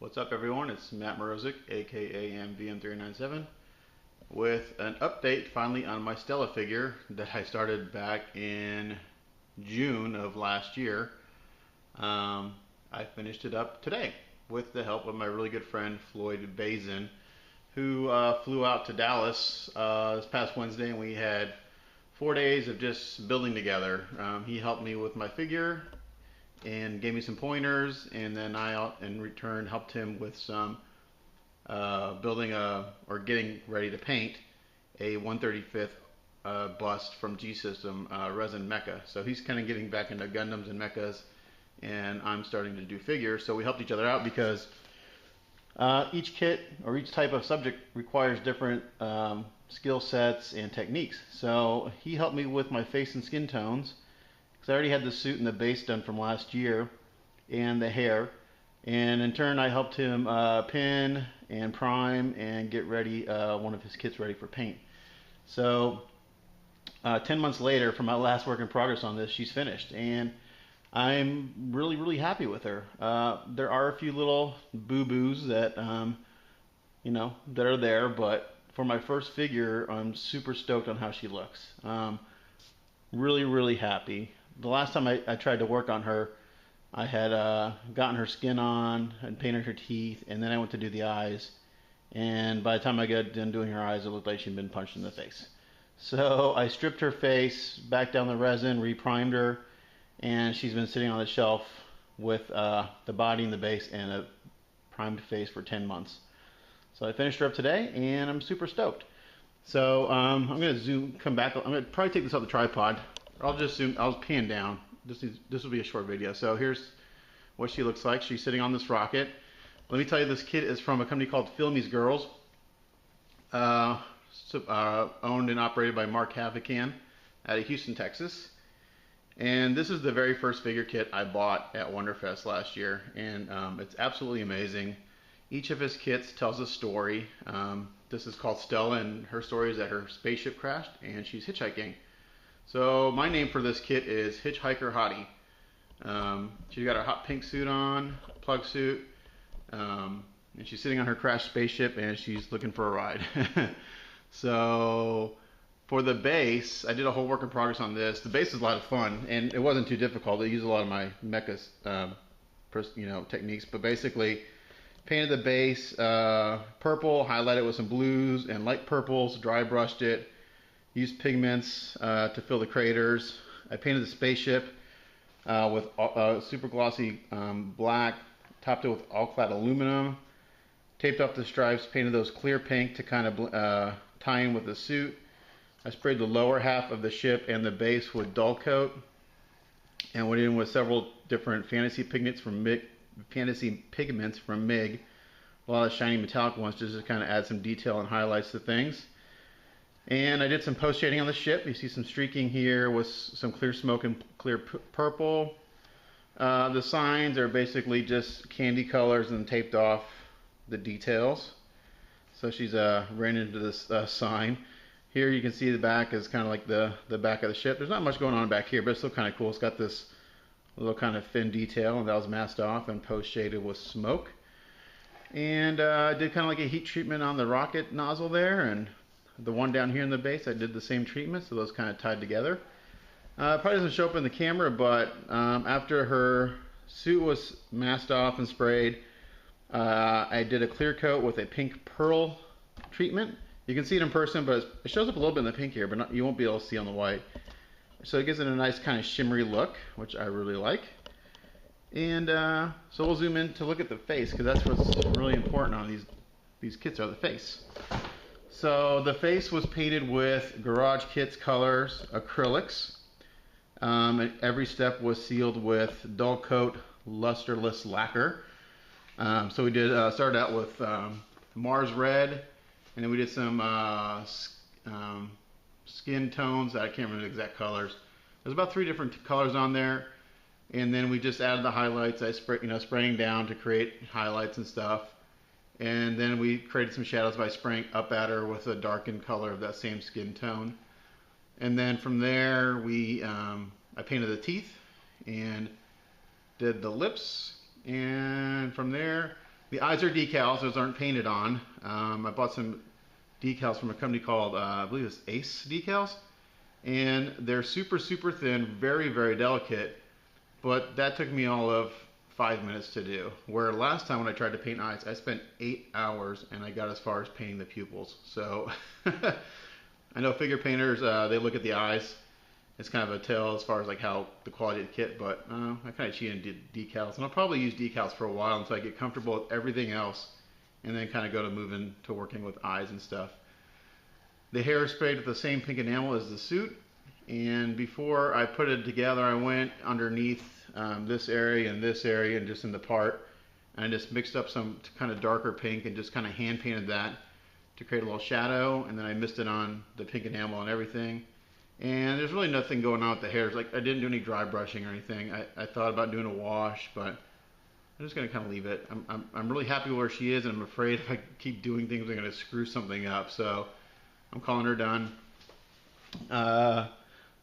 What's up, everyone? It's Matt Morozic, aka MVM397, with an update finally on my Stella figure that I started back in June of last year. I finished it up today with the help of my really good friend Floyd Bazin, who flew out to Dallas this past Wednesday, and we had 4 days of just building together. He helped me with my figure and gave me some pointers, and then I in return helped him with some building or getting ready to paint a 135th bust from G System resin mecha. So he's kind of getting back into Gundams and mechas, and I'm starting to do figures. So we helped each other out because each kit or each type of subject requires different skill sets and techniques. So he helped me with my face and skin tones, because I already had the suit and the base done from last year, and the hair. And in turn, I helped him pin and prime and get ready one of his kits ready for paint. So 10 months later, from my last work in progress on this, she's finished, and I'm really happy with her. There are a few little boo-boos that that are there, but for my first figure, I'm super stoked on how she looks. Really happy. The last time I tried to work on her, I had gotten her skin on and painted her teeth, and then I went to do the eyes, and by the time I got done doing her eyes, it looked like she'd been punched in the face. So I stripped her face, back down the resin, reprimed her, and she's been sitting on the shelf with the body and the base and a primed face for 10 months. So I finished her up today, and I'm super stoked. So I'm going to come back. I'm going to probably take this off the tripod. I'll just zoom. I'll pan down. This will be a short video. So here's what she looks like. She's sitting on this rocket. Let me tell you, this kit is from a company called Filmy's Girls, owned and operated by Marc Havican out of Houston, Texas. And this is the very first figure kit I bought at Wonderfest last year, and it's absolutely amazing. Each of his kits tells a story. This is called Stella, and her story is that her spaceship crashed and she's hitchhiking. So my name for this kit is Hitchhiker Hotty. She's got her hot pink suit on, plug suit, and she's sitting on her crashed spaceship and she's looking for a ride. So for the base, I did a whole work in progress on this. The base is a lot of fun, and it wasn't too difficult. I used a lot of my mecha techniques, but basically painted the base purple, highlighted with some blues and light purples, dry brushed it, used pigments to fill the craters. I painted the spaceship with super glossy black, topped it with all-clad aluminum, taped off the stripes, painted those clear pink to kind of tie in with the suit. I sprayed the lower half of the ship and the base with dull coat, and went in with several different fantasy pigments from MIG, a lot of shiny metallic ones just to kind of add some detail and highlights to things. And I did some post shading on the ship. You see some streaking here with some clear smoke and clear purple. The signs are basically just candy colors and taped off the details. So she's ran into this sign. Here you can see the back is kind of like the back of the ship. There's not much going on back here, but it's still kind of cool. It's got this little kind of fin detail, and that was masked off and post shaded with smoke. And I did kind of like a heat treatment on the rocket nozzle there, and the one down here in the base, I did the same treatment, so those kind of tied together. Probably doesn't show up in the camera, but after her suit was masked off and sprayed, I did a clear coat with a pink pearl treatment. You can see it in person, but it shows up a little bit in the pink here, but you won't be able to see on the white. So it gives it a nice kind of shimmery look, which I really like. And so we'll zoom in to look at the face, because that's what's really important on these kits, are the face. So the face was painted with Garage Kits colors, acrylics. And every step was sealed with dull coat lusterless lacquer. So we did started out with Mars red, and then we did some skin tones. I can't remember the exact colors. There's about 3 different colors on there, and then we just added the highlights. I spraying down to create highlights and stuff. And then we created some shadows by spraying up at her with a darkened color of that same skin tone. And then from there, I painted the teeth and did the lips. And from there, The eyes are decals; those aren't painted on. I bought some decals from a company called I believe it's Ace Decals, and they're super thin, very delicate. But that took me all of 5 minutes to do. Where last time when I tried to paint eyes, I spent 8 hours and I got as far as painting the pupils. So I know figure painters, they look at the eyes. It's kind of a tell as far as like how the quality of the kit, but I kind of cheated and did decals. And I'll probably use decals for a while until I get comfortable with everything else, and then kind of go to moving to working with eyes and stuff. The hair is sprayed with the same pink enamel as the suit, and before I put it together, I went underneath this area and just in the part, and I just mixed up some kind of darker pink and just kind of hand painted that to create a little shadow, and then I mist it on the pink enamel and everything. And there's really nothing going on with the hairs. Like, I didn't do any dry brushing or anything. I thought about doing a wash, but I'm just gonna kind of leave it. I'm really happy where she is, and I'm afraid if I keep doing things, I'm gonna screw something up. So I'm calling her done.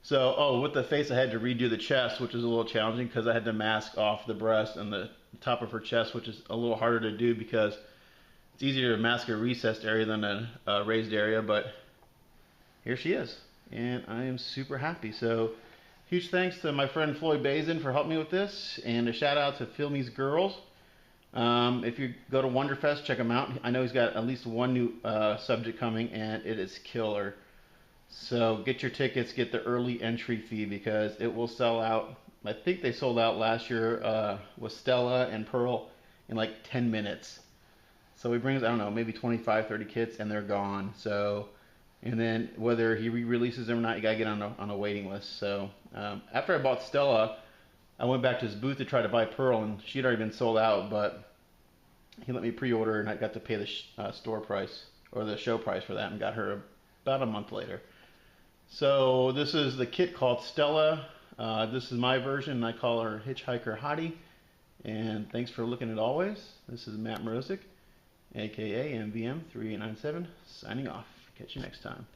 With the face, I had to redo the chest, which is a little challenging because I had to mask off the breast and the top of her chest, which is a little harder to do because it's easier to mask a recessed area than a raised area. But here she is, and I am super happy. So huge thanks to my friend Floyd Bazin for helping me with this, and a shout out to Filmy's girls. If you go to Wonderfest, check him out. I know he's got at least one new subject coming, and it is killer. So get your tickets, get the early entry fee because it will sell out. I think they sold out last year with Stella and Pearl in like 10 minutes. So he brings, I don't know, maybe 25, 30 kits and they're gone. So, and then whether he re-releases them or not, you gotta get on a waiting list. So after I bought Stella, I went back to his booth to try to buy Pearl, and she'd already been sold out, but he let me pre-order and I got to pay the store price or the show price for that and got her about a month later. So this is the kit called Stella. This is my version, and I call her Hitchhiker Hotty. And thanks for looking at always. This is Matt Mrozik, aka MVM3897, signing off. Catch you next time.